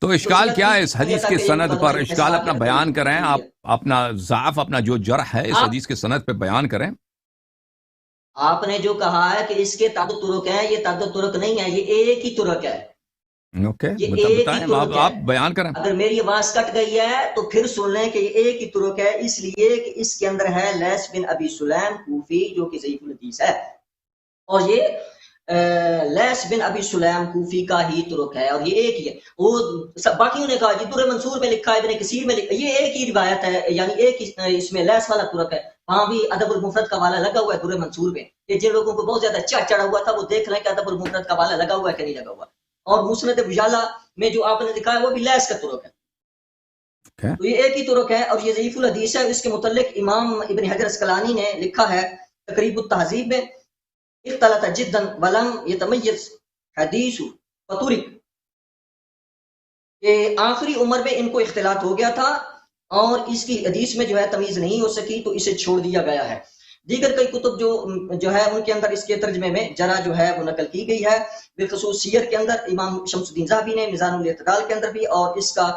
تو تو اشکال صورت کیا بھی ہے اس یہ حدیث تھا کی کہ یہ سند مقدمہ پر؟ شریف میں اشکال سوال اپنا کے اندر بیان کریں موجود آپ، ہے. اپنا ضعف، اپنا جو جرح ہے اس آپ حدیث کی سند پہ بیان کریں. آپ نے جو کہا ہے کہ اس کے تعدد طرق ہیں، یہ تعدد طرق نہیں ہے، یہ ایک ہی طرق ہے. اوکے، یہ ایک ہی بتائیں، طرق ہے. آپ بیان کریں. اگر میری آواز کٹ گئی ہے تو پھر سن لیں کہ یہ ایک ہی طرق ہے، اس لیے کہ اس کے اندر ہے لیث بن ابی سلیم کوفی جو کہ ضعیف الحدیث ہے، اور یہ لیث بن ابی سلیم کوفی کا ہی طرق ہے، اور یہ ایک ہی ہے. وہ باقیوں نے کہا جی در منصور میں لکھا ہے، ابن کثیر میں لکھا ہے، یہ ایک ہی روایت ہے، یعنی ایک ہی اس میں لیث والا طرق ہے. وہاں بھی ادب المفرد کا والا لگا ہوا ہے در منصور میں، کہ جن لوگوں کو بہت زیادہ چڑھا ہوا تھا وہ دیکھ لیں کہ ادب المفرد کا والا لگا ہوا ہے کہ نہیں لگا ہوا. اور مسند بجالہ میں جو آپ نے لکھا ہے وہ بھی لیث کا طرق ہے. تو یہ ایک ہی طرق ہے، اور یہ ضعیف الحدیث ہے. اس کے متعلق امام ابن حجر اسقلانی نے لکھا ہے تقریب التہذیب میں، اختلط جدا ولم يتمیز حدیث فطرق، کہ آخری عمر میں ان کو اختلاط ہو گیا تھا اور اس کی حدیث میں جو ہے تمیز نہیں ہو سکی تو اسے چھوڑ دیا گیا ہے. دیگر کئی کتب جو ہے ان کے اندر اس کے ترجمے میں جرح جو ہے وہ نقل کی گئی ہے، بالخصوص سیر کے اندر امام شمس الدین ذہبی نے میزان الاعتدال کے اندر بھی، اور اس کا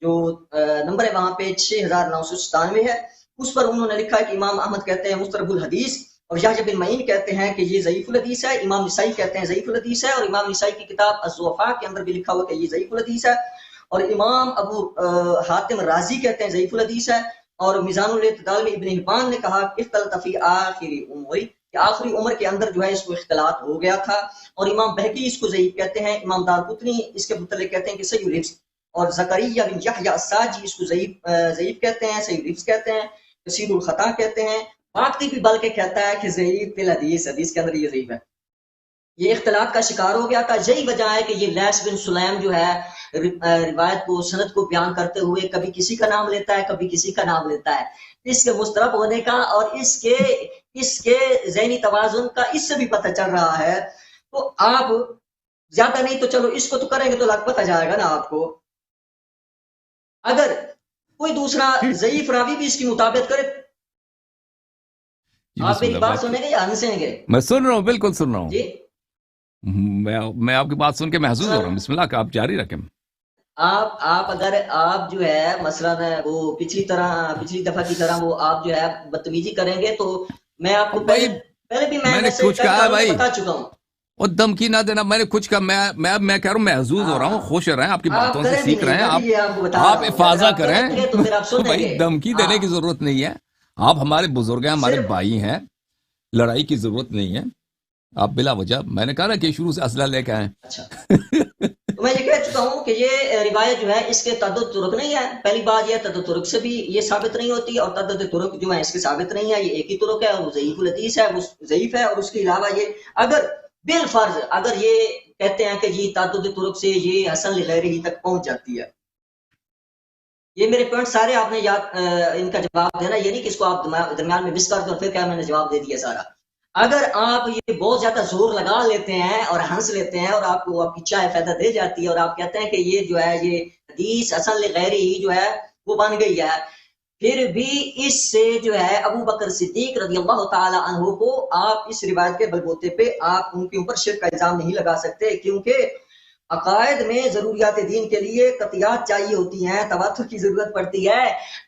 جو نمبر ہے وہاں پہ 6997 ہے، اس پر انہوں نے لکھا ہے کہ امام احمد کہتے ہیں مسترب الحدیث، اور یحییٰ بن معین کہتے ہیں کہ یہ ضعیف الحدیث ہے، امام نسائی کہتے ہیں ضعیف الحدیث ہے، اور امام نسائی کی کتاب الضعفاء کے اندر بھی لکھا ہوا کہ یہ ضعیف الحدیث ہے، اور امام ابو حاتم رازی کہتے ہیں ضعیف الحدیث ہے. اور میزان الاعتدال میں ابن حبان نے کہا اختلط فی آخری عمر، کہ آخری عمر کے اندر جو ہے اس کو اختلاط ہو گیا تھا. اور امام بہقی اس کو ضعیف کہتے ہیں، امام دارقطنی اس کے متعلق کہتے ہیں کہ صحیح الحفظ، اور زکریا بن یحییٰ الساجی اس کو ضعیف کہتے ہیں، صحیح الحفظ کہتے ہیں، کثیر الخطا کہتے ہیں. باقی بھی بلکہ کہتا ہے کہ ضعیف الحدیث، حدیث کے اندر یہ ضعیف ہے. یہ اختلاط کا شکار ہو گیا تھا. یہی وجہ ہے کہ یہ لیث بن سلیم جو ہے روایت کو، سند کو بیان کرتے ہوئے کبھی کسی کا نام لیتا ہے، کبھی کسی کا نام لیتا ہے. اس کے مسترب ہونے کا اور اس کے ذہنی توازن کا اس سے بھی پتہ چل رہا ہے. تو آپ زیادہ نہیں تو چلو اس کو تو کریں گے تو لگ پتہ جائے گا نا آپ کو. اگر کوئی دوسرا ضعیف راوی بھی اس کی مطابقت کرے، آپ میری بات سنیں گے یا ہنسیں گے؟ میں سن رہا ہوں، بالکل سن رہا ہوں. جی میں آپ کی بات سن کے محظوظ ہو رہا ہوں. بسم اللہ کا، آپ جاری رکھیں. آپ اگر آپ جو ہے مثلا وہ پچھلی دفعہ کی طرح وہ آپ جو ہے بدتمیزی کریں گے تو میں آپ کو پہلے بھی میں نے کچھ کہا بھائی، بتا چکا ہوں. اور دھمکی نہ دینا. میں نے کچھ کہا، میں کہہ رہا ہوں محظوظ ہو رہا ہوں، خوش رہے ہیں، آپ کی باتوں سے سیکھ رہے ہیں. آپ افاضہ کریں بھائی، دھمکی دینے کی ضرورت نہیں ہے. آپ ہمارے بزرگ ہیں، ہمارے بھائی ہیں، لڑائی کی ضرورت نہیں ہے. آپ بلا وجہ، میں نے کہا نا کہ شروع سے اسلحہ لے کے آئے. اچھا تو میں یہ کہہ چکا ہوں کہ یہ روایت جو ہے اس کے تعدد طرق نہیں ہے. پہلی بات یہ تعدد طرق سے بھی یہ ثابت نہیں ہوتی، اور تعدد طرق جو ہے اس کے ثابت نہیں ہے. یہ ایک ہی طرق ہے اور وہ ضعیف الحدیث ہے، وہ ضعیف ہے. اور اس کے علاوہ یہ اگر بالفرض اگر یہ کہتے ہیں کہ یہ تعدد طرق سے یہ حسن لغیرہ تک پہنچ جاتی ہے، یہ میرے پوائنٹ سارے آپ نے یاد ان کا جواب دینا، یہ نہیں کہ اس کو آپ درمیان میں مس کر دیں اور پھر کیا میں نے جواب دے دیا سارا. اگر آپ یہ بہت زیادہ زور لگا لیتے ہیں اور ہنس لیتے ہیں اور آپ کو آپ کی چائے فائدہ دے جاتی ہے اور آپ کہتے ہیں کہ یہ جو ہے یہ حدیث حسن لغیرہ ہی جو ہے وہ بن گئی ہے، پھر بھی اس سے جو ہے ابو بکر صدیق رضی اللہ تعالی عنہ کو آپ اس روایت کے بلبوتے پہ آپ ان کے اوپر شرک کا الزام نہیں لگا سکتے، کیونکہ عقائد میں ضروریات دین کے لیے قطعیات چاہیے ہوتی ہیں، تواتر کی ضرورت پڑتی ہے.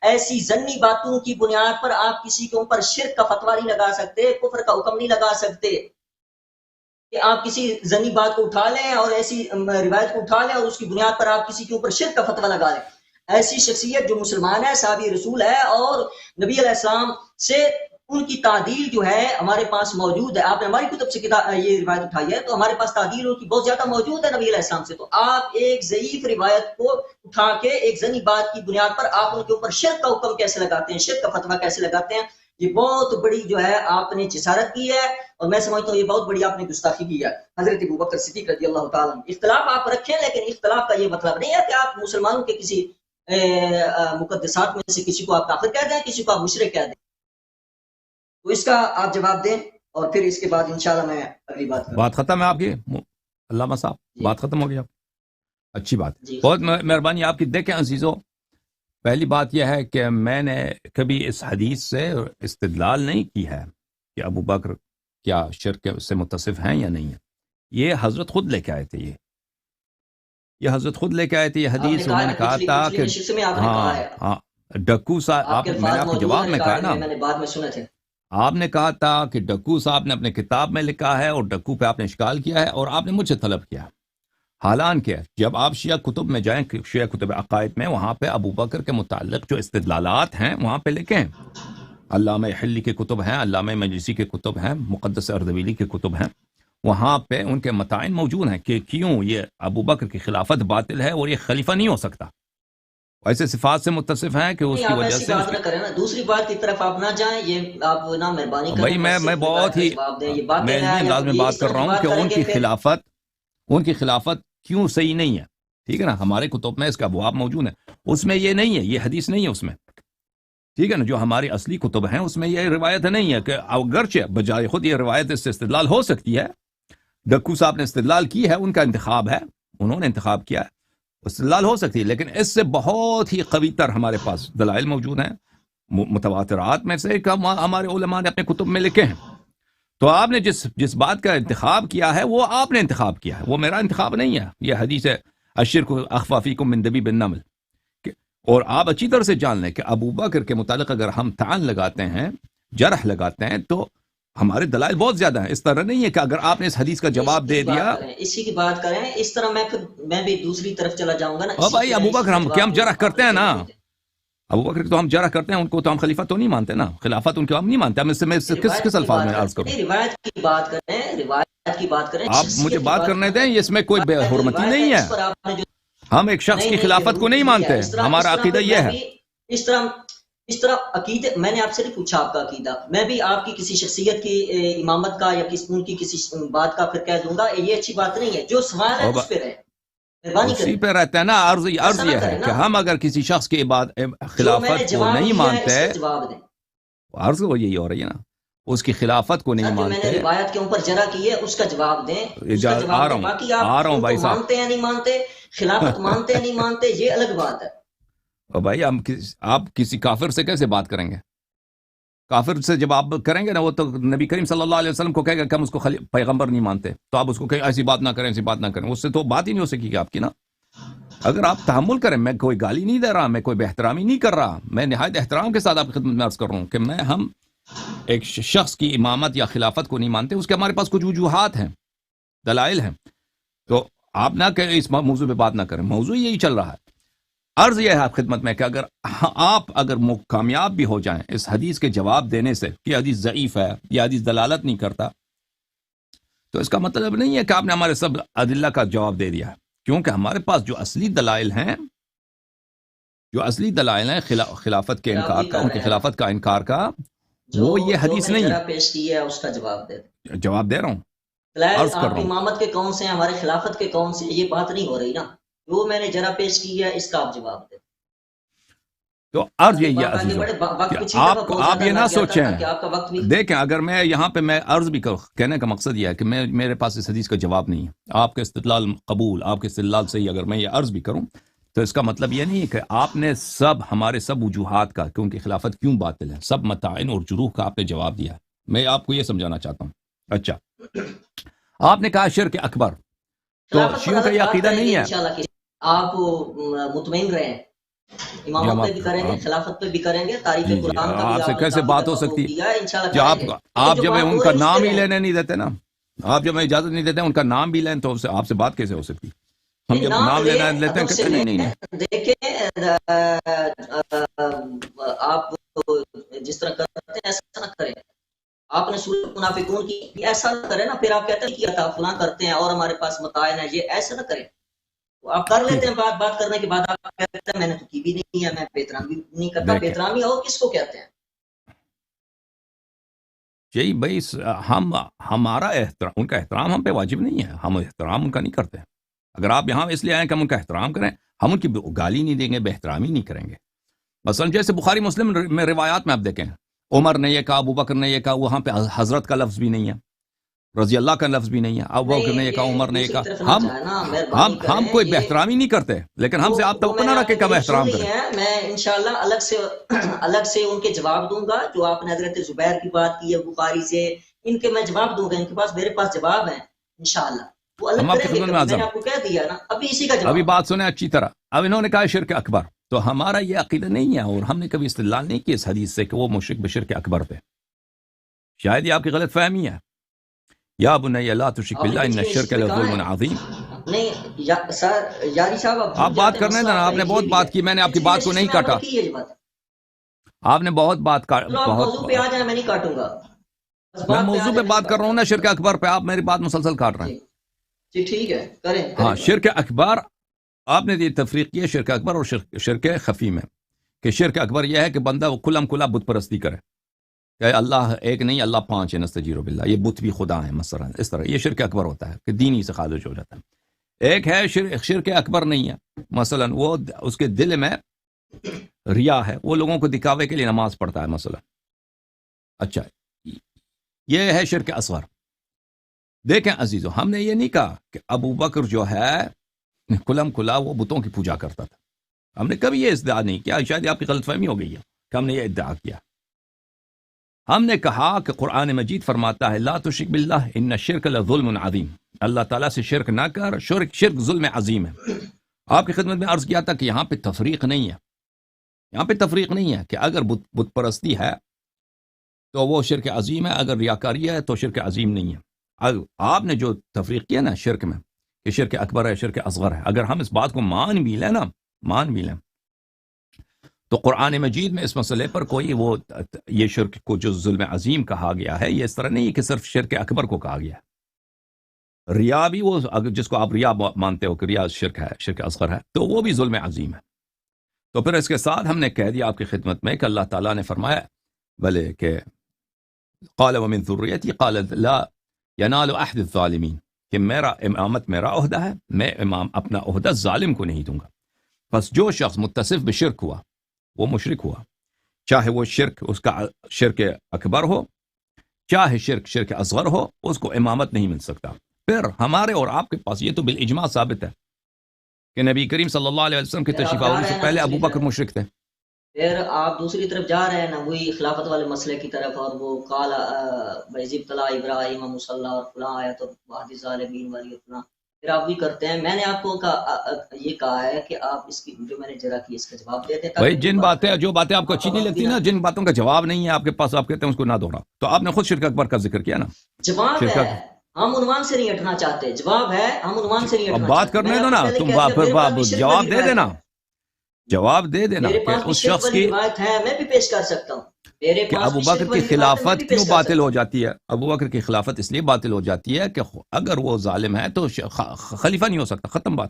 ایسی ضنی باتوں کی بنیاد پر آپ کسی کے اوپر شرک کا فتویٰ نہیں لگا سکتے، کفر کا حکم نہیں لگا سکتے کہ آپ کسی ضنی بات کو اٹھا لیں اور ایسی روایت کو اٹھا لیں اور اس کی بنیاد پر آپ کسی کے اوپر شرک کا فتویٰ لگا لیں. ایسی شخصیت جو مسلمان ہے، صحابی رسول ہے اور نبی علیہ السلام سے ان کی تعدیل جو ہے ہمارے پاس موجود ہے. آپ نے ہماری کتب سے یہ روایت اٹھائی ہے تو ہمارے پاس تعدیل ان کی بہت زیادہ موجود ہے نبی علیہ السلام سے. تو آپ ایک ضعیف روایت کو اٹھا کے ایک ضنی بات کی بنیاد پر آپ ان کے اوپر شرک کا حکم کیسے لگاتے ہیں، شرک کا فتویٰ کیسے لگاتے ہیں؟ یہ بہت بڑی جو ہے آپ نے جسارت کی ہے، اور میں سمجھتا ہوں یہ بہت بڑی آپ نے گستاخی کی ہے. حضرت ابوبکر صدیق رضی اللہ تعالیٰ عنہ، اختلاف آپ رکھیں لیکن اختلاف کا یہ مطلب نہیں ہے کہ آپ مسلمانوں کے کسی مقدسات میں سے کسی کو آپ کافر کہہ دیں، کسی کو آپ مشرک کہہ دیں. تو اس کا آپ جواب دیں اور پھر اس کے بعد انشاءاللہ میں اگلی بات ختم ہے آپ کی علامہ صاحب؟ بات ختم ہو گئی آپ؟ اچھی بات. بہت مہربانی آپ کی. دیکھیں عزیزو، پہلی بات یہ ہے کہ میں نے کبھی اس حدیث سے استدلال نہیں کی ہے کہ ابو بکر کیا شرک سے متصف ہیں یا نہیں ہیں. یہ حضرت خود لے کے آئے تھے. یہ حضرت خود لے کے آئے تھے یہ آپ نے حدیث. کہا انہوں نے ہے کہا پچھلی تھا پچھلی کہ نشست میں آپ نے کہا ہے، ہاں ڈکو صاحب آپ کے میں نے الفاظ آپ کے موجود جواب ہیں میں کہا نا، میں نے بعد میں سنے تھے. آپ نے کہا تھا کہ ڈکو صاحب نے اپنے کتاب میں لکھا ہے اور ڈکو پہ آپ نے اشکال کیا ہے اور آپ نے مجھ سے طلب کیا. حالانکہ جب آپ شیعہ کتب میں جائیں، شیعہ کتب عقائد میں، وہاں پہ ابو بکر کے متعلق جو استدلالات ہیں وہاں پہ لکھیں. علامہ حلی کے کتب ہیں، علامہ مجلسی کے کتب ہیں، مقدس اردبیلی کے کتب ہیں، وہاں پہ ان کے متائن موجود ہیں کہ کیوں یہ ابو بکر کی خلافت باطل ہے اور یہ خلیفہ نہیں ہو سکتا. ایسے صفات سے متصف ہیں کہ اس نہیں کی آپ وجہ ایسی سے بات نہ کریں نا، دوسری بات کی طرف آپ نہ جائیں، یہ آپ نہ مہربانی کریں. بھائی میں صرف بہت روایت کا ہی جواب دیں. یہ باتیں میں علمی ہیں انداز میں یہ بات اس کر طرح رہا کی ہوں بات کہ کریں گے پھر ان کی خلافت کیوں صحیح نہیں ہے. ٹھیک ہے نا، ہمارے کتب میں اس کا ابواب موجود ہے، اس میں یہ نہیں ہے، یہ حدیث نہیں ہے اس میں. ٹھیک ہے نا، جو ہماری اصلی کتب ہیں اس میں یہ روایت نہیں ہے کہ اگرچہ بجائے خود یہ روایت اس سے استدلال ہو سکتی ہے. ڈکو صاحب نے استدلال کی ہے، ان کا انتخاب ہے، انہوں نے انتخاب کیا ہے، استدلال ہو سکتی ہے، لیکن اس سے بہت ہی قوی تر ہمارے پاس دلائل موجود ہیں. متواترات میں سے ہمارے علماء نے اپنے کتب میں لکھے ہیں. تو آپ نے جس بات کا انتخاب کیا ہے وہ آپ نے انتخاب کیا ہے، وہ میرا انتخاب نہیں ہے. یہ حدیث ہے الشرک اخفی فیکم من دبیب النمل. اور آپ اچھی طرح سے جان لیں کہ ابو بکر کے متعلق اگر ہم تعان لگاتے ہیں، جرح لگاتے ہیں، تو ہمارے دلائل بہت زیادہ ہیں. اس طرح نہیں ہے کہ اگر آپ نے اس حدیث کا جواب دے دیا. اسی کی بات کریں، اس طرح میں بھی دوسری طرف چلا جاؤں گا نا. اور بھائی ابو بکر ہم جرح کرتے ہیں نا، ابو بکر تو ہم جرح کرتے ہیں، ان کو تو ہم خلیفہ تو نہیں مانتے نا، خلافت ان کو ہم نہیں مانتے. ہم اس سے کس الفاظ میں عرض کروں؟ روایت کی بات کریں، روایت کی بات کریں. آپ مجھے بات کرنے دیں، اس میں کوئی بے حرمتی نہیں ہے. ہم ایک شخص کی خلافت کو نہیں مانتے، ہمارا عقیدہ یہ ہے. اس طرح عقیدے میں نے آپ سے نہیں پوچھا آپ کا عقیدہ، میں بھی آپ کی کسی شخصیت کی امامت کا یا ان کی کسی بات کا پھر کہہ دوں گا. یہ اچھی بات نہیں ہے. جو سوال ہے اس پہ رہے، اسی پہ رہتا ہے نا. عرض یہ ہے کہ ہم اگر کسی شخص کی خلافت کو نہیں مانتے، عرض وہ یہی ہو رہی ہے نا، اس کی خلافت کو نہیں مانتے. میں نے روایت کے اوپر جرا کی ہے، اس کا جواب دیں. باقی آپ مانتے ہیں نہیں مانتے، خلافت مانتے ہیں نہیں مانتے، یہ الگ بات ہے. بھائی آپ کسی کافر سے کیسے بات کریں گے؟ کافر سے جب آپ کریں گے نا، وہ تو نبی کریم صلی اللہ علیہ وسلم کو کہے گا کہ ہم اس کو پیغمبر نہیں مانتے، تو آپ اس کو کہیں ایسی بات نہ کریں، ایسی بات نہ کریں. اس سے تو بات ہی نہیں ہو سکے گی آپ کی نا. اگر آپ تحمل کریں، میں کوئی گالی نہیں دے رہا، میں کوئی بے احترامی نہیں کر رہا، میں نہایت احترام کے ساتھ آپ کی خدمت میں عرض کر رہا ہوں کہ ہم ایک شخص کی امامت یا خلافت کو نہیں مانتے، اس کے ہمارے پاس کچھ وجوہات ہیں، دلائل ہیں. تو آپ نہ کہ اس موضوع پہ بات نہ کریں، موضوع یہی چل رہا ہے. عرض یہ ہے آپ خدمت میں کہ آپ اگر کامیاب بھی ہو جائیں اس حدیث کے جواب دینے سے کہ حدیث ضعیف ہے، یہ حدیث دلالت نہیں کرتا، تو اس کا مطلب نہیں ہے کہ آپ نے ہمارے سب ادلہ کا جواب دے دیا ہے. کیونکہ ہمارے پاس جو اصلی دلائل ہیں، خلافت کے انکار کا، ان کی خلافت کا انکار کا، وہ یہ حدیث نہیں ہے. پیش کی ہے اس کا جواب دے. جواب دے رہا ہوں، عرض کر رہا ہوں. امامت کے کون سے ہیں، ہمارے خلافت کے کون سے، یہ بات نہیں ہو رہی نا. وہ میں نے جرا پیش کی ہے، اس کا آپ جواب دیں. تو عرض یہی ہے عزیزو، آپ یہ نہ سوچیں. دیکھیں اگر میں یہاں پہ میں عرض بھی کروں، کہنے کا مقصد یہ ہے کہ میرے پاس اس حدیث کا جواب نہیں ہے. آپ کے استدلال قبول، آپ کے استدلال صحیح، اگر میں یہ عرض بھی کروں تو اس کا مطلب یہ نہیں ہے کہ آپ نے ہمارے سب وجوہات کا کہ ان کی خلافت کیوں باطل ہے، سب متائن اور جروح کا آپ نے جواب دیا ہے. میں آپ کو یہ سمجھانا چاہتا ہوں. اچھا، آپ نے کہا شرک اکبر، تو شیعوں کا یہ عقیدہ نہیں ہے. آپ مطمئن رہیں، امامت پہ بھی کریں گے، خلافت پہ بھی کریں گے، تاریخ قرآن کا بھی آپ سے کیسے بات ہو سکتی ہے؟ آپ جب ان کا نام ہی لینے نہیں دیتے نا، آپ جب اجازت نہیں دیتے ان کا نام بھی لیں، تو آپ سے بات کیسے ہو سکتی؟ ہم جب نام لینا لیتے ہیں کہ نہیں. دیکھیں آپ جس طرح کرتے ہیں ایسا نہ کریں. آپ نے سورۃ منافقون کی ایسا نہ کریں نا، پھر آپ کہتے ہیں کیا تھا فلاں کرتے ہیں اور ہمارے پاس متائن ہے، یہ ایسا نہ کریں. آپ کر لیتے ہیں بات کرنے کے بعد آپ کہتے ہیں میں نے تو کی بھی نہیں ہے، میں بے احترامی نہیں کرتا. بے احترامی ہو کس کو کہتے ہیں؟ یہی بھائی، ہمارا احترام، ان کا احترام ہم پہ واجب نہیں ہے، ہم احترام ان کا نہیں کرتے. اگر آپ یہاں اس لیے آئیں کہ ہم ان کا احترام کریں، ہم ان کی گالی نہیں دیں گے، بے احترامی نہیں کریں گے. مثلا جیسے بخاری مسلم میں روایات میں آپ دیکھیں، عمر نے یہ کہا، ابو بکر نے یہ کہا، وہاں پہ حضرت کا لفظ بھی نہیں ہے، رضی اللہ کا لفظ بھی نہیں ہے. ابو بکر نے یہ کہا، عمر نے یہ کہا. ہم کوئی بے احترامی نہیں کرتے، لیکن ہم سے آپ توقع نہ رکھے کہ ہم احترام کریں. میں انشاءاللہ الگ سے ان کے جواب دوں گا. جو آپ نے حضرت زبیر کی بات کی ہے بخاری سے، ان کے میں جواب دوں گا. ان کے پاس، میرے پاس جواب ہے انشاءاللہ. وہ الگ ہم آپ کی کریں گے خدمت میں میں حاضر نے ہیں. آپ کو کہہ دیا نا ابھی اسی کا ابھی جواب. بات سنیں اچھی طرح. اب انہوں نے کہا شرک اکبر، تو ہمارا یہ عقیدہ نہیں ہے اور ہم نے کبھی استدلال نہیں کیا اس حدیث سے کہ وہ مشرک بشرک اکبر پہ. شاید یہ آپ کی غلط فہمی ہے. یا بنی لا تشرک آپ نے باللہ ان بیچ میں الشرک کہا لظلم ہے عظیم. نہیں یاری صاحب آپ آپ بھول بات جاتے ہیں کرنے مسئلہ دینا، آپ آپ کا نے یہ بہت بھی بات ہے. کی، میں نے آپ کی پچھلی بات کو نشست نہیں میں آپ نے کاٹا. کی ہے یہ بات. آپ نے بہت بات چلو آپ موضوع پہ آ جائیں، میں نہیں کاٹوں گا. بس میں بات پہ آ موضوع پہ جائیں، میں بات نہیں کر رہا ہوں کاٹوں نا گا. شرک اکبر پہ، آپ میری بات مسلسل کاٹ رہے ہیں. جی جی ٹھیک ہے، کریں ہاں بات. شرک اکبر، آپ نے یہ تفریق کی ہے شرک اکبر اور شرک خفی میں، کہ شرک اکبر یہ ہے کہ بندہ وہ کھلم کھلا بت پرستی کرے کہ اللہ ایک نہیں اللہ پانچ ہے، نستجیر باللہ، یہ بت بھی خدا ہیں مثلا، اس طرح یہ شرک اکبر ہوتا ہے کہ دین ہی سے خارج ہو جاتا ہے. ایک ہے شرک اکبر نہیں ہے، مثلا وہ اس کے دل میں ریا ہے، وہ لوگوں کو دکھاوے کے لیے نماز پڑھتا ہے مثلا. اچھا، یہ ہے شرک اصغر. دیکھیں عزیزو، ہم نے یہ نہیں کہا کہ ابو بکر جو ہے کھلم کھلا وہ بتوں کی پوجا کرتا تھا. ہم نے کبھی یہ ادعا نہیں کیا، شاید آپ کی غلط فہمی ہو گئی ہے کہ ہم نے یہ ادعا کیا. ہم نے کہا کہ قرآن مجید فرماتا ہے لا تشرک باللہ ان الشرک لظلم عظیم، اللہ تعالیٰ سے شرک نہ کر، شرک ظلم عظیم ہے. آپ کی خدمت میں عرض کیا تھا کہ یہاں پہ تفریق نہیں ہے، یہاں پہ تفریق نہیں ہے کہ اگر بت پرستی ہے تو وہ شرک عظیم ہے، اگر ریاکاری ہے تو شرک عظیم نہیں ہے. آپ نے جو تفریق کیا نا شرک میں کہ شرک اکبر ہے شرک اصغر ہے، اگر ہم اس بات کو مان بھی لیں تو قرآن مجید میں اس مسئلے پر کوئی وہ یہ شرک کو جو ظلم عظیم کہا گیا ہے، یہ اس طرح نہیں کہ صرف شرک اکبر کو کہا گیا ہے. ریا بھی وہ جس کو آپ ریا مانتے ہو کہ ریا شرک ہے، شرک اصغر ہے، تو وہ بھی ظلم عظیم ہے. تو پھر اس کے ساتھ ہم نے کہہ دیا آپ کی خدمت میں کہ اللہ تعالیٰ نے فرمایا بھلے کہ قال ومن ذریتی قال لا ینال عہد الظالمین، کہ میرا امامت میرا عہدہ ہے، میں امام اپنا عہدہ ظالم کو نہیں دوں گا. بس جو شخص متصف بشرک ہوا وہ مشرک ہوا، چاہے وہ شرک اس کا شرک اکبر ہو چاہے شرک اصغر ہو، اس کو امامت نہیں مل سکتا. پھر ہمارے اور آپ کے پاس یہ تو بالاجماع ثابت ہے کہ نبی کریم صلی اللہ علیہ وسلم کی تشریف آوری سے پہلے ابو بکر مشرک تھے. پھر آپ دوسری طرف جا رہے ہیں نا وہی خلافت والے مسئلے کی طرف، اور وہ قال وَإِذِ ابْتَلَىٰ إِبْرَاهِيمَ مُصَلَّى اور فلاں آیت اور بعد ظالمین والی فلاں، پھر آپ بھی کرتے ہیں. میں نے آپ کو یہ کہا ہے کہ آپ اس کی جو میں نے جرا کی اس کا جواب دیتے ہیں. بھائی جو باتیں آپ کو اچھی نہیں لگتی نا، جن باتوں کا جواب نہیں ہے آپ کے پاس، آپ کہتے ہیں اس کو نہ دوہراؤ. تو آپ نے خود شرک اکبر کا ذکر کیا نا. جواب ہے، ہم عنوان سے نہیں ہٹنا چاہتے. جواب ہے، ہم عنوان سے نہیں ہٹنا اب چاہتے. بات کرنے دو نا، تم جواب دے دینا، جواب دے دینا میرے کہ پاس بھی اس شرک شخص والی کی روایت ہے، میں بھی پیش کر سکتا ہوں. میرے کہ پاس ابو بھی بکر شرک کی والی روایت ہے، میں خلافت بھی کیوں پیش کر باطل سکتا ہو ہوں. جاتی ہے؟ ابو بکر کی خلافت اس لیے باطل ہو جاتی ہے کہ اگر وہ ظالم ہے تو خلیفہ نہیں ہو سکتا، ختم بات.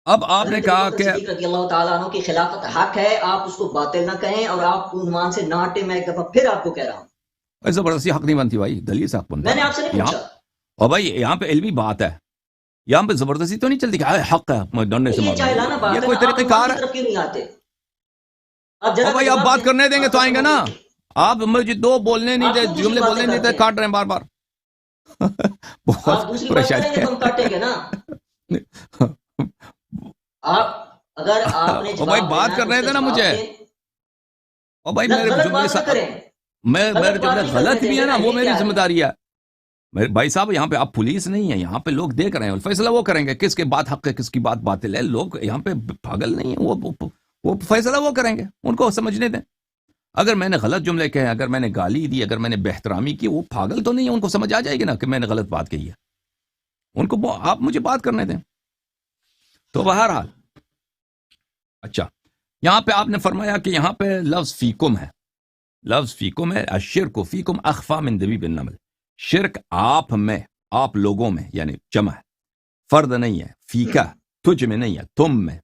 اب آپ نے کہا کہ صدیق رضی اللہ تعالیٰ عنہ کی خلافت حق ہے، آپ اس کو باطل نہ کہیں، اور آپ عنوان سے نہ ہٹیں. میں ایک دفعہ پھر آپ کو کہہ رہا ہوں، زبردستی حق نہیں بنتی بھائی، دلیل سے حق بنتا میں نے ہے آپ سے نہیں یہاں. پوچھا. اور بھائی یہاں پہ علمی بات ہے، یہاں پہ زبردستی تو نہیں چلتی کہ حق ہے ڈرنے سے یہ جاہلانہ ماروں، بات یہ ہے کوئی نا، آپ طریقہ عنوان کار کی ہے. طرف کیوں نہیں آتے؟ آپ اور جرا بھائی آپ بات کرنے دیں گے تو آئیں گے نا. آپ مجھے دو بولنے نہیں دے، جملے بولنے نہیں دے، کاٹ رہے ہیں بار بار. آپ بہت دوسری بات کریں گے تو ہم کاٹیں گے نا. آپ اگر آپ نے اور بھائی جواب بات دینا کرنے دیں نا مجھے. اور بھائی میرے غلط جملے بات نہ کریں، میرے جملے غلط بھی ہیں نا، وہ میری ذمہ داری. داری ہے. میرے بھائی صاحب یہاں پہ آپ پولیس نہیں ہے، یہاں پہ لوگ دیکھ رہے ہیں، فیصلہ وہ کریں گے کس کے بات حق ہے کس کی بات باطل ہے. لوگ یہاں پہ پاگل نہیں ہیں، وہ فیصلہ وہ کریں گے، ان کو سمجھنے دیں. اگر میں نے غلط جملے کہے، اگر میں نے گالی دی، اگر میں نے بے احترامی کی، وہ پاگل تو نہیں ہے، ان کو سمجھ آ جائے گی نا کہ میں نے غلط بات کہی ہے. ان کو آپ مجھے بات کرنے دیں. تو بہرحال اچھا، یہاں پہ آپ نے فرمایا کہ یہاں پہ لفظ فیکم ہے، لفظ فیکم ہے. الشرک فیکم اخفی من دبیب النمل، شرک آپ میں، آپ لوگوں میں، یعنی جمع ہے، فرد نہیں ہے. فیکا تجھ میں نہیں ہے، تم میں.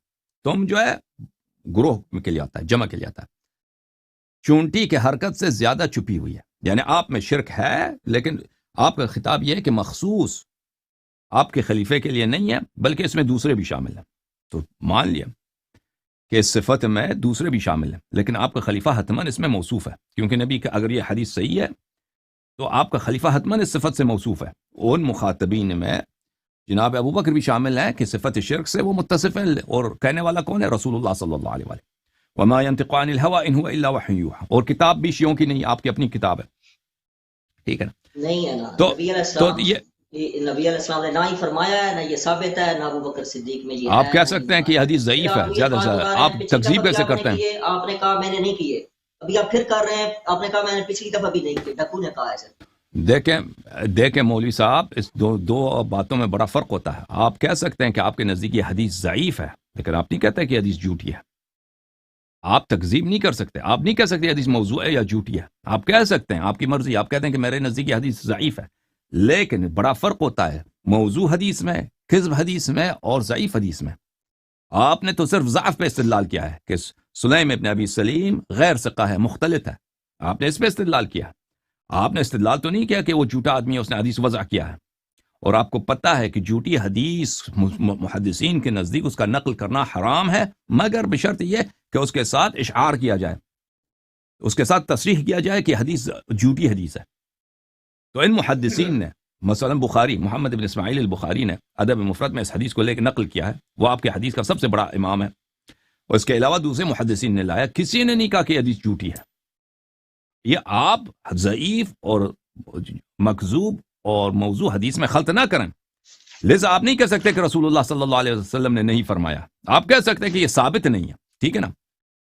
تم جو ہے گروہ کے لیے آتا ہے، جمع کے لیے آتا ہے. چونٹی کے حرکت سے زیادہ چھپی ہوئی ہے، یعنی آپ میں شرک ہے لیکن آپ کا خطاب یہ ہے کہ مخصوص آپ کے خلیفے کے لیے نہیں ہے بلکہ اس میں دوسرے بھی شامل ہیں. تو مان لیا کہ اس صفت میں دوسرے بھی شامل ہیں، لیکن آپ کا خلیفہ حتماً اس میں موصوف ہے، کیونکہ نبی کا اگر یہ حدیث صحیح ہے تو آپ کا خلیفہ حتماً اس صفت سے موصوف ہے. ان مخاطبین میں جناب ابو بکر بھی شامل ہیں کہ صفت شرک سے وہ متصف ہیں، اور کہنے والا کون ہے؟ رسول اللہ صلی اللہ علیہ وآلہ. وما ينطق عن الهوى ان هو الا وحي يوحى. اور کتاب بھی شیعوں کی نہیں، آپ کی اپنی کتاب ہے، ٹھیک ہے نا. نہیں ہے نا، تو نبی علیہ السلام یہ نبی علیہ السلام نے نہ ہی فرمایا ہے، نہ یہ ثابت ہے، نہ ابو بکر صدیق میں یہ آپ ہے، کہہ نہ یہ سکتے ہیں کہ یہ فرمایا ہے۔ حدیث پھر ضعیف آپ ہے وہی زیادہ سے الفاظ زیادہ، دوہرا رہے آپ ہیں، پچھلی تکذیب دفعہ بھی کیسے آپ نے کرتے ہیں؟ کیے، آپ نے کہا میں نے نہیں کیے، ابھی آپ پھر کر رہے ہیں، آپ نے کہا میں نے پچھلی دفعہ بھی نہیں کیے، ڈکو نے کہا ہے سر۔ دیکھیں مولوی صاحب، اس دو باتوں میں بڑا فرق ہوتا ہے۔ آپ کہہ سکتے ہیں کہ آپ کے نزدیک یہ حدیث ضعیف ہے، لیکن آپ نہیں کہتے کہ حدیث جھوٹی ہے۔ آپ تکذیب نہیں کر سکتے، آپ نہیں کہہ سکتے حدیث موضوع ہے یا جھوٹی ہے۔ آپ کہہ سکتے ہیں، آپ کی مرضی، آپ کہتے ہیں کہ میرے نزدیک یہ حدیث ضعیف ہے، لیکن بڑا فرق ہوتا ہے موضوع حدیث میں، کذب حدیث میں اور ضعیف حدیث میں۔ آپ نے تو صرف ضعف پہ استدلال کیا ہے کہ سلیم ابن ابی سلیم غیر ثقہ ہے، مختلط ہے، آپ نے اس پہ استدلال کیا۔ آپ نے استدلال تو نہیں کیا کہ وہ جھوٹا آدمی ہے، اس نے حدیث وضع کیا ہے۔ اور آپ کو پتہ ہے کہ جھوٹی حدیث محدثین کے نزدیک اس کا نقل کرنا حرام ہے، مگر بشرط یہ کہ اس کے ساتھ اشعار کیا جائے، اس کے ساتھ تصریح کیا جائے کہ حدیث جھوٹی حدیث ہے۔ تو ان محدثین نے مثلا بخاری، محمد بن اسماعیل البخاری نے ادب مفرد میں اس حدیث کو لے کے نقل کیا ہے، وہ آپ کے حدیث کا سب سے بڑا امام ہے، اور اس کے علاوہ دوسرے محدثین نے لایا، کسی نے نہیں کہا کہ حدیث جھوٹی ہے۔ یہ آپ ضعیف اور مکذوب اور موضوع حدیث میں خلط نہ کریں، لہذا آپ نہیں کہہ سکتے کہ رسول اللہ صلی اللہ علیہ وسلم نے نہیں فرمایا، آپ کہہ سکتے کہ یہ ثابت نہیں ہے، ٹھیک ہے نا،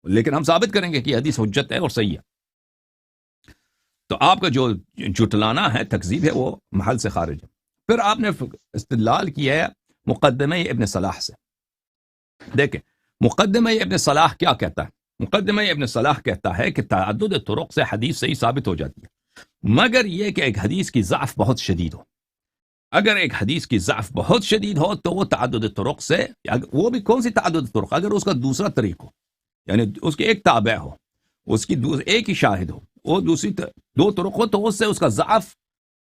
لیکن ہم ثابت کریں گے کہ یہ حدیث حجت ہے اور صحیح ہے۔ تو آپ کا جو جھٹلانا ہے، تکذیب ہے، وہ محل سے خارج ہے۔ پھر آپ نے استدلال کیا ہے مقدمہ ابن صلاح سے۔ دیکھیں مقدمہ ابن صلاح کیا کہتا ہے؟ مقدمہ ابن صلاح کہتا ہے کہ تعدد طرق سے حدیث صحیح ثابت ہو جاتی ہے، مگر یہ کہ ایک حدیث کی ضعف بہت شدید ہو۔ اگر ایک حدیث کی ضعف بہت شدید ہو تو وہ تعدد طرق سے، وہ بھی کون سی تعدد طرق؟ اگر اس کا دوسرا طریق ہو، یعنی اس کی ایک تابع ہو، اس کی ایک ہی شاہد ہو، وہ دوسری دو طرق ہو، تو اس سے اس کا ضعف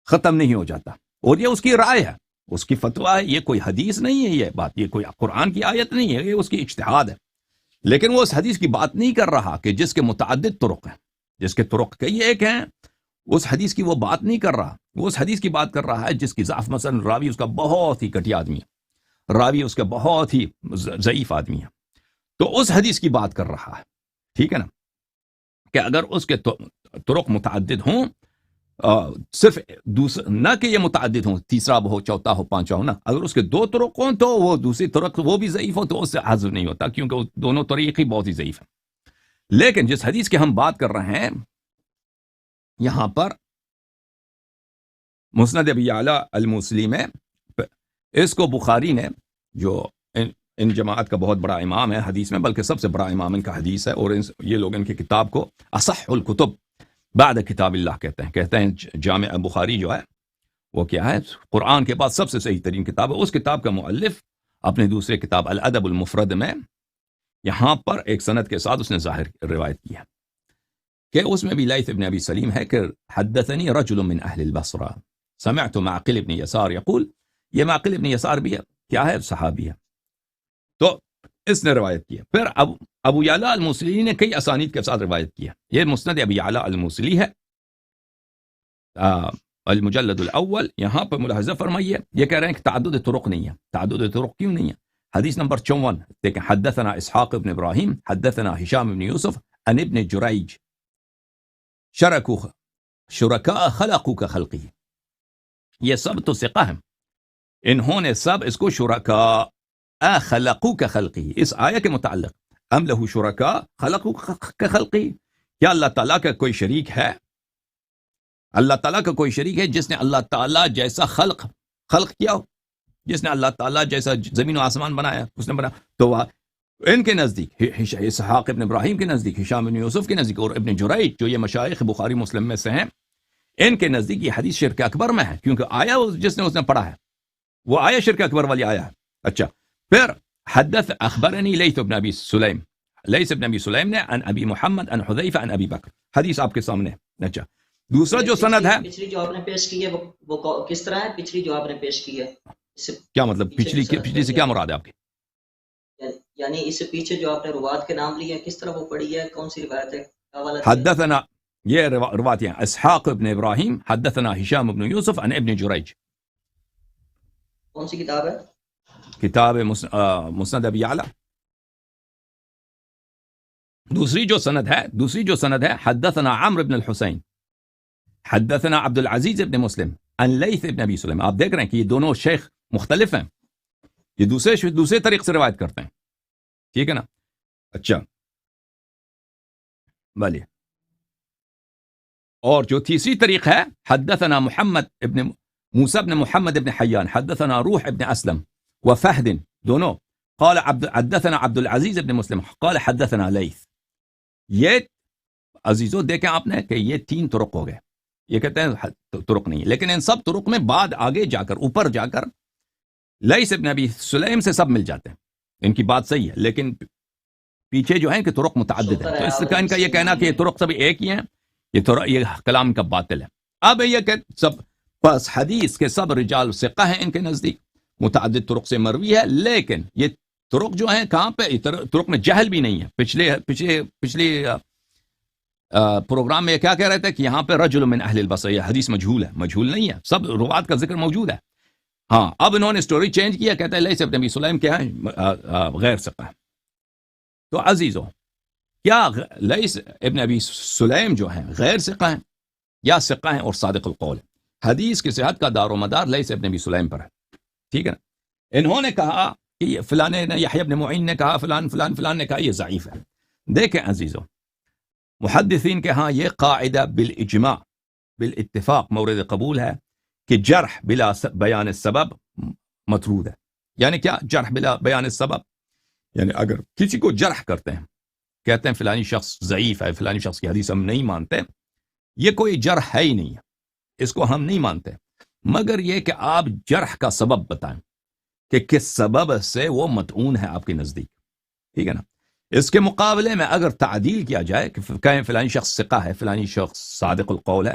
ختم نہیں ہو جاتا۔ اور یہ اس کی رائے ہے، اس کی فتویٰ ہے، یہ کوئی حدیث نہیں ہے، یہ بات، یہ کوئی قرآن کی آیت نہیں ہے، یہ اس کی اجتہاد ہے۔ لیکن وہ اس حدیث کی بات نہیں کر رہا کہ جس کے متعدد طرق ہیں، جس کے طرق کئی ایک ہیں، اس حدیث کی وہ بات نہیں کر رہا، وہ اس حدیث کی بات کر رہا ہے جس کی ضعف، مثلا راوی اس کا بہت ہی گھٹیا آدمی ہے، راوی اس کا بہت ہی ضعیف آدمی ہے، تو اس حدیث کی بات کر رہا ہے، ٹھیک ہے نا، کہ اگر اس کے طرق متعدد ہوں، صرف نہ کہ یہ متعدد ہوں، تیسرا ہو، چوتھا ہو، پانچواں ہو، نا، اگر اس کے دو طرق ہوں تو وہ دوسری طرق وہ بھی ضعیف ہو تو اس سے حذف نہیں ہوتا، کیونکہ وہ دونوں طریق ہی بہت ہی ضعیف ہیں۔ لیکن جس حدیث کی ہم بات کر رہے ہیں یہاں پر، مسند ابی اعلیٰ الموصلی میں، اس کو بخاری نے، جو ان جماعت کا بہت بڑا امام ہے حدیث میں، بلکہ سب سے بڑا امام ان کا حدیث ہے، اور یہ لوگ ان کی کتاب کو اصح الکتب بعد کتاب اللہ کہتے ہیں جامع بخاری جو ہے وہ کیا ہے، قرآن کے بعد سب سے صحیح ترین کتاب ہے۔ اس کتاب کا مؤلف اپنے دوسرے کتاب الادب المفرد میں یہاں پر ایک سند کے ساتھ اس نے ظاہر روایت کی ہے کہ اس میں بھی لیث ابن ابی سلیم ہے کہ حدثنی رجل من اہل البصرہ سمعت معقل ابن یسار یقول، یہ معقل ابن یسار بھی ہے، کیا ہے، صحابی ہے، تو اس نے روایت کی ہے۔ پھر ابو یعلا الموصلی نے کئی اسانید کے ساتھ روایت کی ہے، یہ مسند ابی یعلا الموصلی ہے، المجلد الاول۔ یہاں پر ملاحظہ فرمائیے، یہ کہہ رہے ہیں کہ تعدد طرق نہیں ہے۔ تعدد طرق کیوں نہیں ہے؟ حدیث نمبر 54 دیکھیں، حدثنا اسحاق ابن ابراہیم حدثنا ہشام ابن یوسف عن ابن جریج شرکاء خلقوا کخلقہ، یہ سب تو ثقہ ہیں، انہوں نے سب اس کو شرکاء خلقوا کخلقہ اس آیہ کے متعلق، ام لہ شرکاء خلقوا کخلقہ، کیا اللہ تعالیٰ کا کوئی شریک ہے؟ اللہ تعالیٰ کا کوئی شریک ہے جس نے اللہ تعالیٰ جیسا خلق کیا ہو، جس نے اللہ تعالیٰ جیسا زمین و آسمان بنایا، اس نے بنایا؟ تو ان کے نزدیک، اسحاق ابن ابراہیم کے نزدیک، ہشام بن یوسف کے نزدیک، اور ابن جریج جو یہ مشائخ بخاری مسلم میں سے ہیں، ان کے نزدیک یہ حدیث شرک اکبر میں ہے، کیونکہ آیا جس نے اس نے پڑھا ہے وہ آیا شرک اکبر والی آیا ہے۔ اچھا، پھر حدث اخبرنی لیث ابن ابی سلیم، لیث ابن ابی سلیم نے عن ابی محمد عن حذیفہ عن ابی بکر، حدیث آپ کے سامنے۔ اچھا، دوسرا جو سند ہے، پچھلی جو آپ نے پیش کی ہے وہ کس طرح ہے؟ پچھلی جو آپ نے پیش کی ہے کیا مطلب پچھلی سے کیا مراد ہے آپ کی؟ یعنی اس سے پیچھے جو آپ نے روایت کے نام لیے کس طرح وہ پڑھی ہے، کون سی روایت ہے؟ حدثنا، یہ روایت ہیں، اسحاق ابن ابراہیم حدثنا ہشام ابن یوسف عن ابن جریج، کون سی کتاب ہے؟ کتاب مسند ابی اعلیٰ۔ دوسری جو سند ہے حدثنا عمرو بن الحسین حدثنا عبد العزیز ابن مسلم عن لیث ابن ابی سلیم. آپ دیکھ رہے ہیں کہ یہ دونوں شیخ مختلف ہیں, یہ دوسرے طریق سے روایت کرتے ہیں, ٹھیک ہے نا. اچھا بھلے, اور جو تیسری طریق ہے, حدثنا محمد ابن موسیٰ ابن محمد ابن حیان, حدثنا روح ابن اسلم وفہد, دونوں قال حدثنا عبد العزیز ابن مسلم قال حدثنا لیث. یہ عزیزو دیکھیں آپ نے کہ یہ 3 طرق ہو گئے. یہ کہتے ہیں طرق نہیں, لیکن ان سب طرق میں بعد آگے جا کر اوپر جا کر لیث ابن ابی سلیم سے سب مل جاتے ہیں. ان کی بات صحیح ہے, لیکن پیچھے جو ہیں کہ طرق متعدد ہیں. تو اس کا ان کا یہ کہنا کہ یہ طرق سب ایک ہی ہیں, یہ کلام کا باطل ہے. اب یہ کہ سب بس حدیث کے سب رجال ثقہ ہیں ان کے نزدیک, متعدد طرق سے مروی ہے, لیکن یہ طرق جو ہیں کہاں پہ, طرق میں جہل بھی نہیں ہے. پچھلے پروگرام میں کیا کہہ رہے تھے کہ یہاں پہ رجل من اہل البصرہ, یہ حدیث مجہول ہے, مجہول نہیں ہے, سب روات کا ذکر موجود ہے. ہاں اب انہوں نے سٹوری چینج کیا, کہتے ہیں لیث ابن ابی سلیم کیا ہے, غیر ثقہ ہے. تو عزیزو, کیا لیث ابن ابی سلیم جو ہیں غیر ثقہ ہیں یا ثقہ ہیں اور صادق القول؟ حدیث کی صحت کا دار و مدار لیث ابن ابی سلیم پر ہے, ٹھیک ہے نا. انہوں نے کہا کہ فلاں نے, یحییٰ ابن معین نے کہا, فلان نے کہا یہ ضعیف ہے. دیکھیں عزیزو, محدثین کے ہاں یہ قاعدہ بالاجماع بالاتفاق مورد قبول ہے کہ جرح بلا بیان السبب مطرود ہے. یعنی کیا جرح بلا بیان السبب؟ یعنی اگر کسی کو جرح کرتے ہیں, کہتے ہیں فلانی شخص ضعیف ہے, فلانی شخص کی حدیث ہم نہیں مانتے, یہ کوئی جرح ہے ہی نہیں ہے, اس کو ہم نہیں مانتے, مگر یہ کہ آپ جرح کا سبب بتائیں کہ کس سبب سے وہ مطعون ہے آپ کے نزدیک, ٹھیک ہے نا. اس کے مقابلے میں اگر تعدیل کیا جائے کہ کہیں فلانی شخص ثقہ ہے, فلانی شخص صادق القول ہے,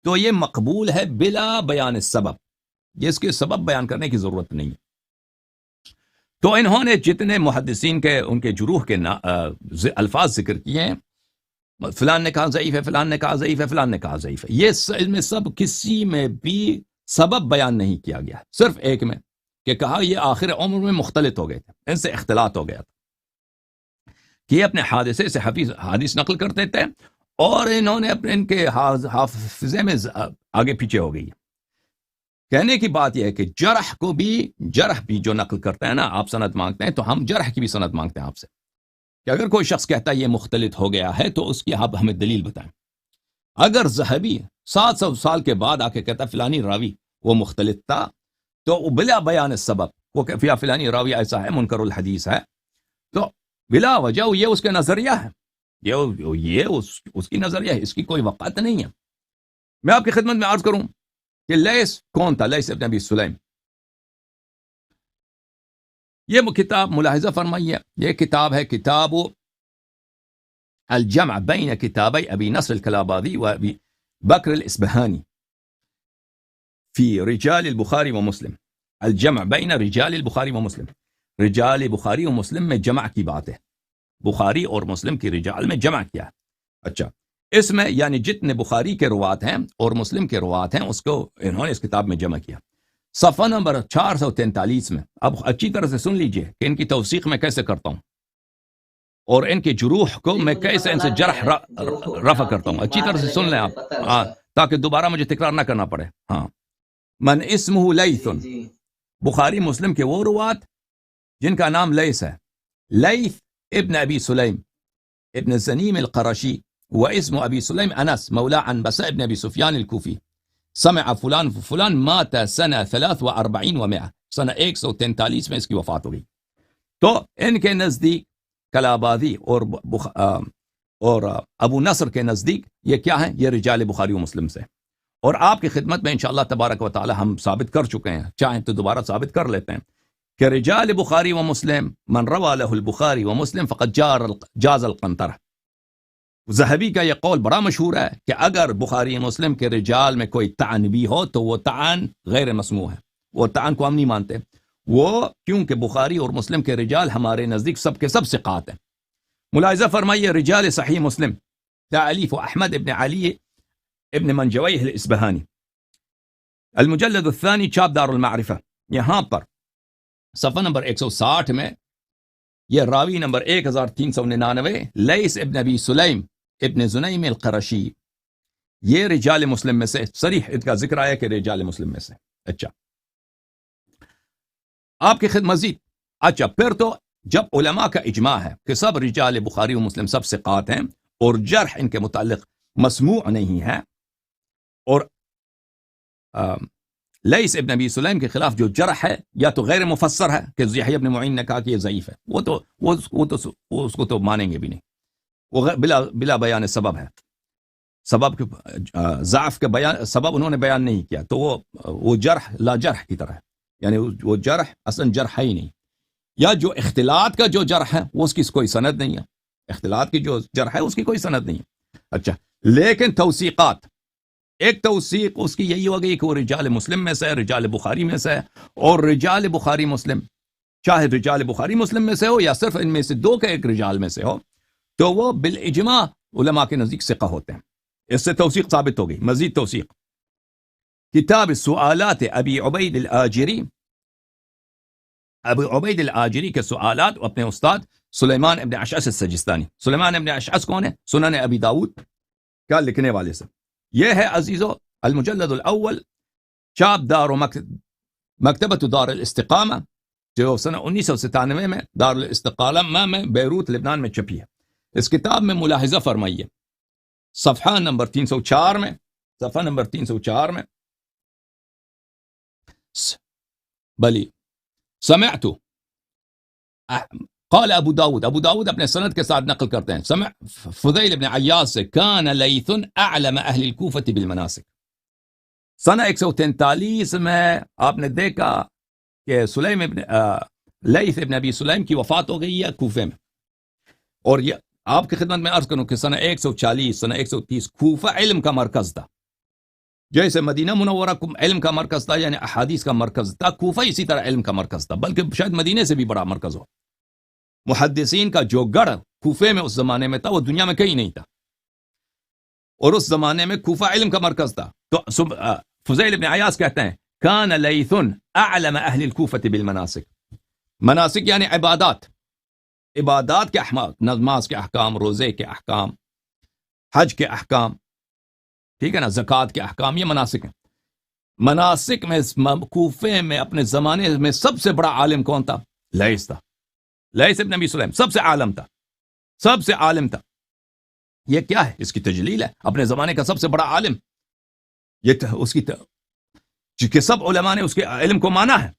تو یہ مقبول ہے بلا بیان السبب, یہ اس کے سبب بیان کرنے کی ضرورت نہیں ہے. تو انہوں نے جتنے محدثین کے ان کے جروح کے الفاظ ذکر کیے ہیں, فلان نے کہا ضعیف ہے, فلان نے کہا ضعیف ہے, فلان نے کہا ضعیف ہے, یہ ان میں سب کسی میں بھی سبب بیان نہیں کیا گیا, صرف ایک میں کہ کہا یہ آخر عمر میں مختلط ہو گئے تھے, ان سے اختلاط ہو گیا تھا کہ یہ اپنے حادثے سے حدیث نقل کرتے تھے, اور انہوں نے اپنے ان کے حافظے میں آگے پیچھے ہو گئی. کہنے کی بات یہ ہے کہ جرح بھی جو نقل کرتے ہیں نا, آپ سند مانگتے ہیں, تو ہم جرح کی بھی سند مانگتے ہیں آپ سے, کہ اگر کوئی شخص کہتا ہے یہ مختلط ہو گیا ہے تو اس کی آپ ہمیں دلیل بتائیں. اگر ذہبی 700 سال کے بعد آ کے کہتا فلانی راوی وہ مختلط تھا, تو بلا بیان سبب وہ کہ فلانی راوی ایسا ہے, منکر الحدیث ہے, تو بلا وجہ یہ اس کے نظریہ ہے, یہ اس کی نظریہ ہے, اس کی کوئی وقعت نہیں ہے. میں آپ کی خدمت میں عرض کروں کہ لیث کون تھا, لیث ابن ابی سلیم. یہ کتاب ملاحظہ فرمائیے, یہ کتاب ہے کتاب الجمع بین کتابی ابی نصر الکلابادی و ابی بکر الاسبہانی فی رجال البخاری و مسلم. الجمع بین رجال البخاری و مسلم, رجال بخاری و مسلم میں جمع کی بات ہے, بخاری اور مسلم کی رجال میں جمع کیا. اچھا, اس میں یعنی جتنے بخاری کے روات ہیں اور مسلم کے روات ہیں اس کو انہوں نے اس کتاب میں جمع کیا. صفحہ نمبر 443 میں. اب اچھی طرح سے سن لیجئے کہ ان کی توثیق میں کیسے کرتا ہوں, اور ان کے جروح کو میں کیسے ان سے جرح رفع کرتا ہوں. اچھی طرح سے سن لیں آپ, تاکہ دوبارہ مجھے تکرار نہ کرنا پڑے. ہاں, من اسمہ لیث, بخاری مسلم کے وہ روات جن کا نام لیث ہے. لیث ابن ابی سلیم ابن زنیم القرشی, و اسم ابی سلیم انس مولا عنبسہ ابن ابی سفیان الکوفی, سمع فلان فلان مات سنہ 43 و 100, سنہ 143 میں اس کی وفات ہو گئی. تو ان کے نزدیک کلابادی اور ابو نصر کے نزدیک یہ کیا ہیں, یہ رجال بخاری و مسلم سے. اور آپ کی خدمت میں انشاءاللہ تبارک و تعالی ہم ثابت کر چکے ہیں, چاہیں تو دوبارہ ثابت کر لیتے ہیں کہ رجال بخاری و مسلم من روا له البخاری و مسلم فقد جاز القنطرہ. ذہبی کا یہ قول بڑا مشہور ہے کہ اگر بخاری مسلم کے رجال میں کوئی طعن بھی ہو تو وہ طعن غیر مسموع ہے, وہ طعن کو ہم نہیں مانتے, وہ کیونکہ بخاری اور مسلم کے رجال ہمارے نزدیک سب کے سب ثقات ہیں. ملاحظہ فرمائیے, رجال صحیح مسلم تالیف احمد ابن علی ابن منجویہ الاسبہانی, المجلد الثانی, چاپ دار المعرفہ. یہاں پر صفحہ نمبر 160 میں یہ راوی نمبر 1399 لیث ابن ابی سلیم ابن زنیم القرشی, یہ رجال مسلم میں سے صریح ان کا ذکر آیا کہ رجال مسلم میں سے. اچھا آپ کی خدمت مزید. اچھا پھر تو جب علماء کا اجماع ہے کہ سب رجال بخاری و مسلم سب ثقات ہیں اور جرح ان کے متعلق مسموع نہیں ہے، اور لیث ابن ابی سلیم کے خلاف جو جرح ہے یا تو غیر مفسر ہے کہ یحییٰ ابن معین نے کہا کہ یہ ضعیف ہے، وہ اس کو تو مانیں گے بھی نہیں، وہ بلا بیان سبب ہے، سبب کے ضعف کا بیان سبب انہوں نے بیان نہیں کیا، تو وہ جرح لا جرح کی طرح ہے، یعنی وہ جرح اصلا جرح ہے ہی نہیں. یا جو اختلاط کا جو جرح ہے وہ اس کی کوئی سند نہیں ہے، اختلاط کی جو جرح ہے اس کی کوئی سند نہیں ہے. اچھا لیکن توثیقات، ایک توثیق اس کی یہی ہو گئی کہ وہ رجال مسلم میں سے ہے، رجال بخاری میں سے ہے، اور رجال بخاری مسلم چاہے رجال بخاری مسلم میں سے ہو یا صرف ان میں سے دو کے ایک رجال میں سے ہو تو وہ بالاجماع علماء کے نزدیک ثقہ ہوتے ہیں. اس سے توثیق ثابت ہو گئی. مزید توثیق کتاب سوالات ابی عبید الآجری، ابو عبید الآجری کے سوالات اپنے استاد سلیمان ابن اشعث السجستانی. سلیمان ابن اشعث کون ہے؟ سنن ابی داؤد کا لکھنے والے سے. یہ ہے عزیزو المجلد الاول، چاپ دار و مکتبۃ دار الاستقامہ، جو سنہ 1997 میں دار الاستقامہ میں بیروت لبنان میں چھپی ہے. اس کتاب میں ملاحظہ فرمائیے صفحہ نمبر 304 میں، صفحہ نمبر 304 میں بلی سمعت قال ابو داود اپنے سند کے ساتھ نقل کرتے ہیں، سمع فضیل بن عیاض سے کان لیث اعلم اہل الکوفہ بالمناسک. سنہ 143 میں آپ نے دیکھا کہ لیث ابن ابی سلیم کی وفات ہو گئی ہے کوفے میں، اور یہ آپ کی خدمت میں عرض کروں کہ سنہ 140 سنہ 130 کوفہ علم کا مرکز تھا، جیسے مدینہ منورہ علم کا مرکز تھا، یعنی احادیث کا مرکز تھا، کوفہ اسی طرح علم کا مرکز تھا، بلکہ شاید مدینے سے بھی بڑا مرکز ہو. محدثین کا جو گڑھ کوفے میں اس زمانے میں تھا وہ دنیا میں کہیں نہیں تھا، اور اس زمانے میں کوفہ علم کا مرکز تھا. تو فضیل ابن عیاض کہتے ہیں کان لیث اعلم اہل الکوفہ بالمناسک. مناسک یعنی عبادات، عبادات کے احکام، نماز کے احکام، روزے کے احکام، حج کے احکام، ٹھیک ہے نا، زکوٰۃ کے احکام، یہ مناسک ہیں. مناسک میں کوفے میں اپنے زمانے میں سب سے بڑا عالم کون تھا؟ لیث تھا. لیث ابن ابی سلیم سب سے عالم تھا، سب سے عالم تھا. یہ کیا ہے؟ اس کی تجلیل ہے، اپنے زمانے کا سب سے بڑا عالم. یہ اس کی کہ سب علماء نے اس کے علم کو مانا ہے.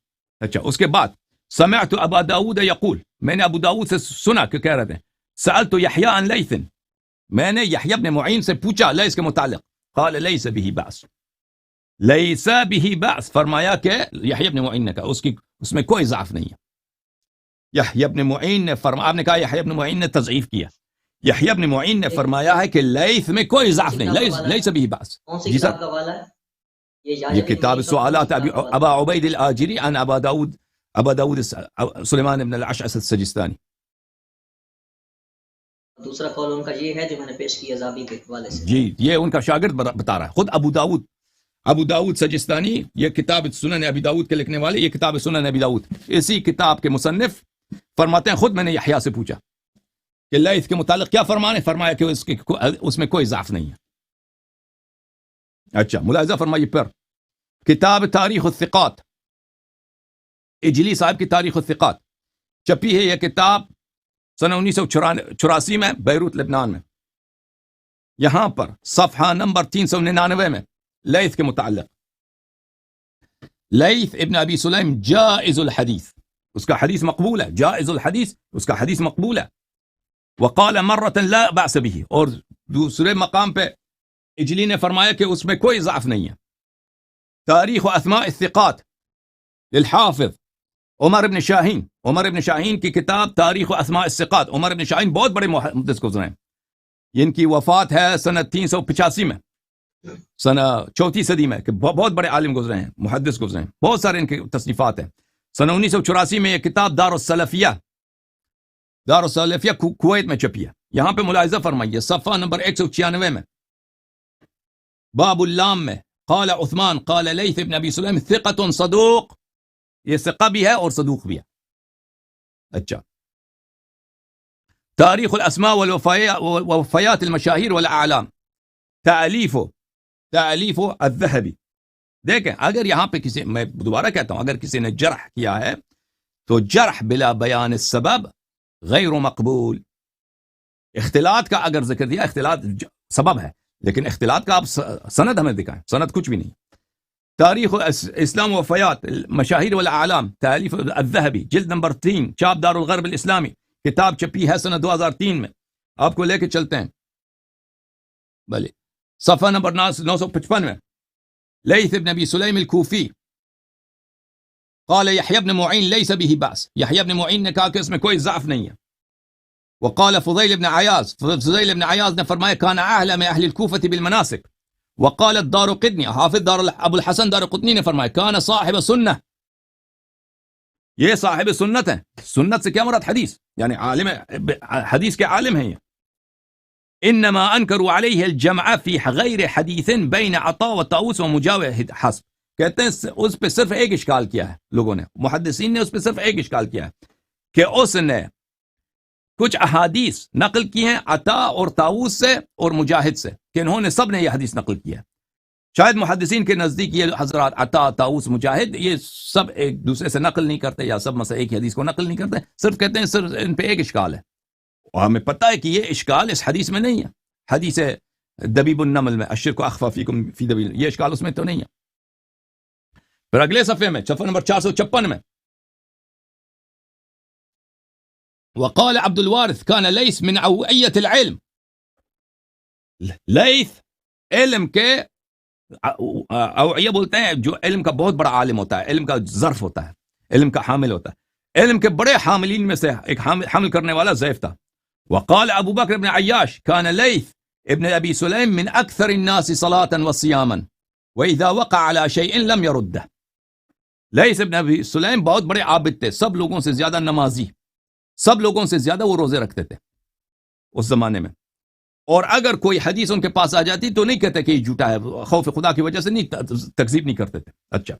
اچھا اس کے بعد سمعت ابا داود یقول، میں نے ابو داود سے سنا کہ کہہ رہے تھے سألت یحییٰ عن لیث، میں نے یحییٰ ابن معین سے پوچھا لیث کے متعلق، قال لیس به بأس، لیس به بأس، فرمایا کہ یحییٰ ابن معین نے کہا اس میں کوئی ضعف نہیں ہے. یحییٰ ابن معین نے فرمایا، آپ نے کہا یحییٰ ابن معین نے تضعیف کیا، یحییٰ ابن معین نے فرمایا ہے کہ لیث میں کوئی ضعف نہیں، لیس به بأس. جی سر، یہ کتاب سوالات ابا عبید الآجری عن ابا داود سلیمان ابن الاشعث السجستانی. دوسرا قول ان کا یہ ہے جو میں نے پیش کیا زابی کے حوالے سے. جی یہ ان کا شاگرد بتا رہا ہے، خود ابو داود سجستانی، یہ کتاب سنن ابی داود کے لکھنے والے، یہ کتاب سنن ابی داود، اسی کتاب کے مصنف فرماتے ہیں خود میں نے یحییٰ سے پوچھا کہ لیث کے متعلق کیا فرمانے، فرمایا کہ اس میں کوئی ضعف نہیں ہے. اچھا ملاحظہ فرمائیے پھر کتاب تاریخ الثقات، اجلی صاحب کی تاریخ الثقات چھپی ہے یہ کتاب سنہ 1984 میں بیروت لبنان میں. یہاں پر صفحہ نمبر 399 میں لیث کے متعلق، لیث ابن ابی سلیم جائز الحدیث، اس کا حدیث مقبول ہے، جائز الحدیث، اس کا حدیث مقبول ہے. وقال مرة لا بأس به، اور دوسرے مقام پہ اجلی نے فرمایا کہ اس میں کوئی ضعف نہیں ہے. تاریخ و اسماء الثقات للحافظ عمر بن شاہین کی کتاب تاریخ و اسماء الثقات. عمر بن شاہین بہت بڑے محدث گزرے ہیں، ان کی وفات ہے سنہ 385 میں، سنہ 4 صدی میں، کہ بہت بڑے عالم گزرے ہیں، محدث گزرے ہیں، بہت سارے ان کی تصنیفات ہیں. سنہ 1984 میں یہ کتاب دار السلفیہ کویت میں چھپی ہے. یہاں پہ ملاحظہ فرمائیے صفحہ نمبر 196 میں باب اللام میں قال عثمان قال لیث ابن ابی سلیم ثقۃ صدوق، یہ ثقہ بھی ہے اور صدوق بھی ہے. اچھا تاریخ الاسماء والوفیات المشاہیر والاعلام، تالیف تألیف الذہبی. دیکھیں اگر یہاں پہ کسی، میں دوبارہ کہتا ہوں، اگر کسی نے جرح کیا ہے تو جرح بلا بیان السبب غیر مقبول. اختلاط کا اگر ذکر دیا، اختلاط سبب ہے، لیکن اختلاط کا آپ سند ہمیں دکھائیں، سند کچھ بھی نہیں. تاریخ اسلام وفیات مشاہیر والاعلام تالیف الذہبی جلد نمبر 3 چاپ دار الغرب الاسلامی، کتاب چھپی ہے سنہ 2003 میں. آپ کو لے کے چلتے ہیں بھلے صفحہ نمبر 955 میں. لیث ابن ابی سلیم الکوفی قال یحیی بن معین لیس به باس، یحیی بن معین نے کہا کہ اس میں کوئی ضعف نہیں ہے. وقال فضیل بن عیاض، فضیل بن عیاض نے فرمایا کان اعلم اہل الکوفہ بالمناسک. وقال الدارقطنی، حافظ ابو الحسن دارقطنی نے فرمایا کان صاحب سنہ، یہ صاحب سنت ہیں. سنت سے کیا مراد؟ حدیث، یعنی عالم حدیث کے عالم ہیں یہ. انما انکروا علیہ الجمع فی غیر حدیث بین عطا و طاؤس و مجاوب حسب. کہتے ہیں اس پہ صرف ایک اشکال کیا ہے لوگوں نے، محدثین نے اس پہ صرف ایک اشکال کیا ہے کہ اس نے کچھ احادیث نقل کی ہیں عطا اور طاؤس سے اور مجاہد سے، کہ انہوں نے سب نے یہ حدیث نقل کی ہے. شاید محدثین کے نزدیک یہ حضرات عطا، طاؤس، مجاہد یہ سب ایک دوسرے سے نقل نہیں کرتے، یا سب مثلا ایک ہی حدیث کو نقل نہیں کرتے، صرف کہتے ہیں صرف ان پہ ایک اشکال ہے. اور ہمیں پتہ ہے کہ یہ اشکال اس حدیث میں نہیں ہے. حدیث دبیب النمل میں الشرک اخفی فیکم فی دبیب، یہ اشکال اس میں تو نہیں ہے. پھر اگلے صفحے میں صفحہ نمبر 456 میں وقال عبد الوارث كان ليث من اوعية العلم. لیث علم کے اوعیہ بولتے ہیں جو علم کا بہت بڑا عالم ہوتا ہے، علم کا ظرف ہوتا ہے، علم کا حامل ہوتا ہے. علم کے بڑے حاملین میں سے ایک حامل کرنے والا ضعیف تھا. وقال ابو بکر بن عیاش كان لیث ابن ابی سلیم من اکثر الناس صلاة وصیاما واذا وقع على شيء لم يرده. لیث ابن ابی سلیم بہت بڑے عابد تھے، سب لوگوں سے زیادہ نمازی، سب لوگوں سے زیادہ وہ روزے رکھتے تھے اس زمانے میں. اور اگر کوئی حدیث ان کے پاس آ جاتی تو نہیں کہتے کہ یہ جھوٹا ہے، خوف خدا کی وجہ سے نہیں، تکذیب نہیں کرتے تھے. اچھا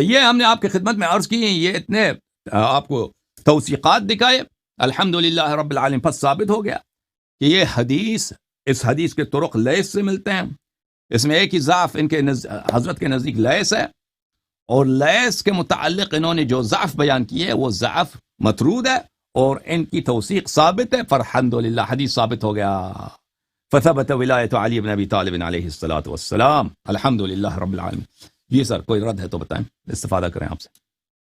یہ ہم نے آپ کی خدمت میں عرض کی ہیں، یہ اتنے آپ کو توثیقات دکھائے، الحمدللہ رب العالمین. پس ثابت ہو گیا کہ یہ حدیث، اس حدیث کے طرق لیث سے ملتے ہیں. اس میں ایک ہی ضعف ان کے حضرت کے نزدیک لیث ہے، اور لیث کے متعلق انہوں نے جو ضعف بیان کی ہے وہ ضعف مطرود ہے، اور ان کی توثیق ثابت ہے. فالحمدللہ حدیث ثابت ہو گیا. فثبت ولایت علی بن ابی طالب علیہ الصلوۃ والسلام. الحمدللہ رب العالمین. جی سر کوئی رد ہے تو بتائیں، استفادہ کریں آپ سے.